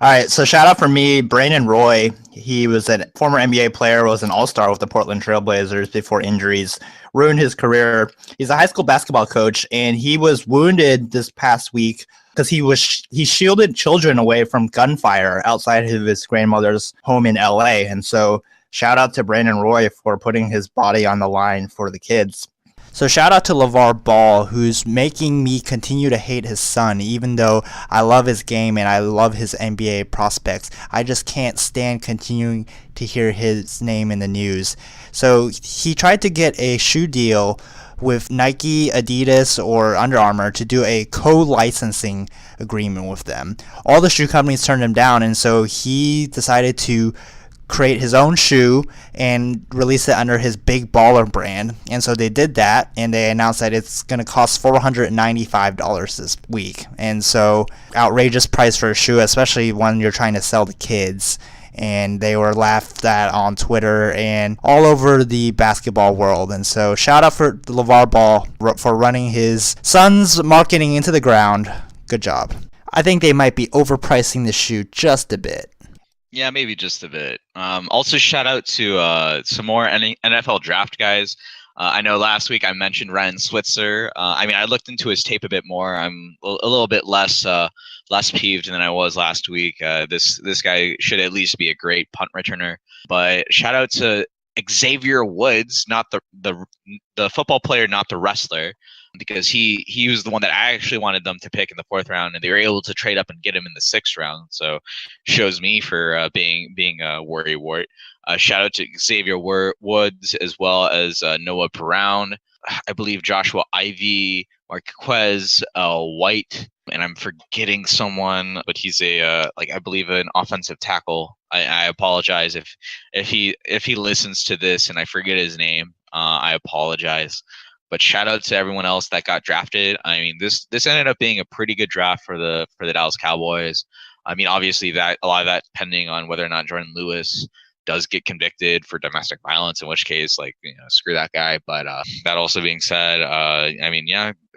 [SPEAKER 2] All right, so shout out for me, Brandon Roy. He was a former NBA player, was an all-star with the Portland Trailblazers before injuries ruined his career. He's a high school basketball coach, and he was wounded this past week because he shielded children away from gunfire outside of his grandmother's home in LA. And so shout out to Brandon Roy for putting his body on the line for the kids. So shout out to LeVar Ball, who's making me continue to hate his son, even though I love his game and I love his NBA prospects. I just can't stand continuing to hear his name in the news. So he tried to get a shoe deal with Nike, Adidas, or Under Armour to do a co-licensing agreement with them. All the shoe companies turned him down, and so he decided to create his own shoe and release it under his Big Baller brand. And so they did that, and they announced that it's going to cost $495 this week. And so outrageous price for a shoe, especially when you're trying to sell to kids. And they were laughed at on Twitter and all over the basketball world. And so shout out for LeVar Ball for running his son's marketing into the ground. Good job. I think they might be overpricing the shoe just a bit.
[SPEAKER 1] Yeah, maybe just a bit. Also, shout out to some more NFL draft guys. I know last week I mentioned Ryan Switzer. I looked into his tape a bit more. I'm a little bit less peeved than I was last week. This guy should at least be a great punt returner. But shout out to Xavier Woods, not the football player, not the wrestler, because he was the one that I actually wanted them to pick in the 4th round, and they were able to trade up and get him in the 6th round. So shows me for being a worry wart. Shout out to Xavier Woods, as well as Noah Brown, I believe Joshua Ivy, Marquez White, and I'm forgetting someone, but he's I believe an offensive tackle. I apologize if he listens to this and I forget his name. I apologize. But shout out to everyone else that got drafted. This ended up being a pretty good draft for the Dallas Cowboys. Obviously that a lot of that depending on whether or not Jordan Lewis does get convicted for domestic violence, in which case, screw that guy. But that also being said,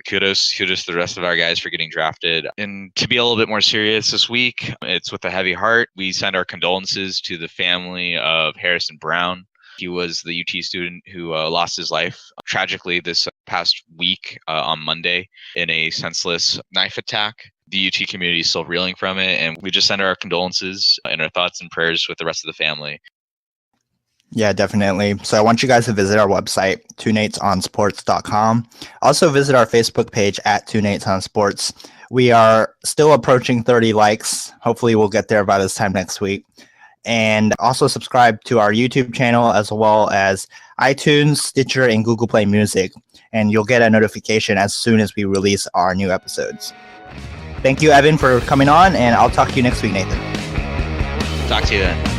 [SPEAKER 1] kudos to the rest of our guys for getting drafted. And to be a little bit more serious this week, it's with a heavy heart. We send our condolences to the family of Harrison Brown. He was the UT student who lost his life tragically this past week on Monday in a senseless knife attack. The UT community is still reeling from it, and we just send our condolences and our thoughts and prayers with the rest of the family.
[SPEAKER 2] Yeah, definitely. So I want you guys to visit our website, twnatesonsports.com. Also visit our Facebook page at twnatesonsports. We are still approaching 30 likes. Hopefully we'll get there by this time next week. And also subscribe to our YouTube channel as well as iTunes, Stitcher, and Google Play Music. And you'll get a notification as soon as we release our new episodes. Thank you, Evan, for coming on, and I'll talk to you next week, Nathan.
[SPEAKER 1] Talk to you then.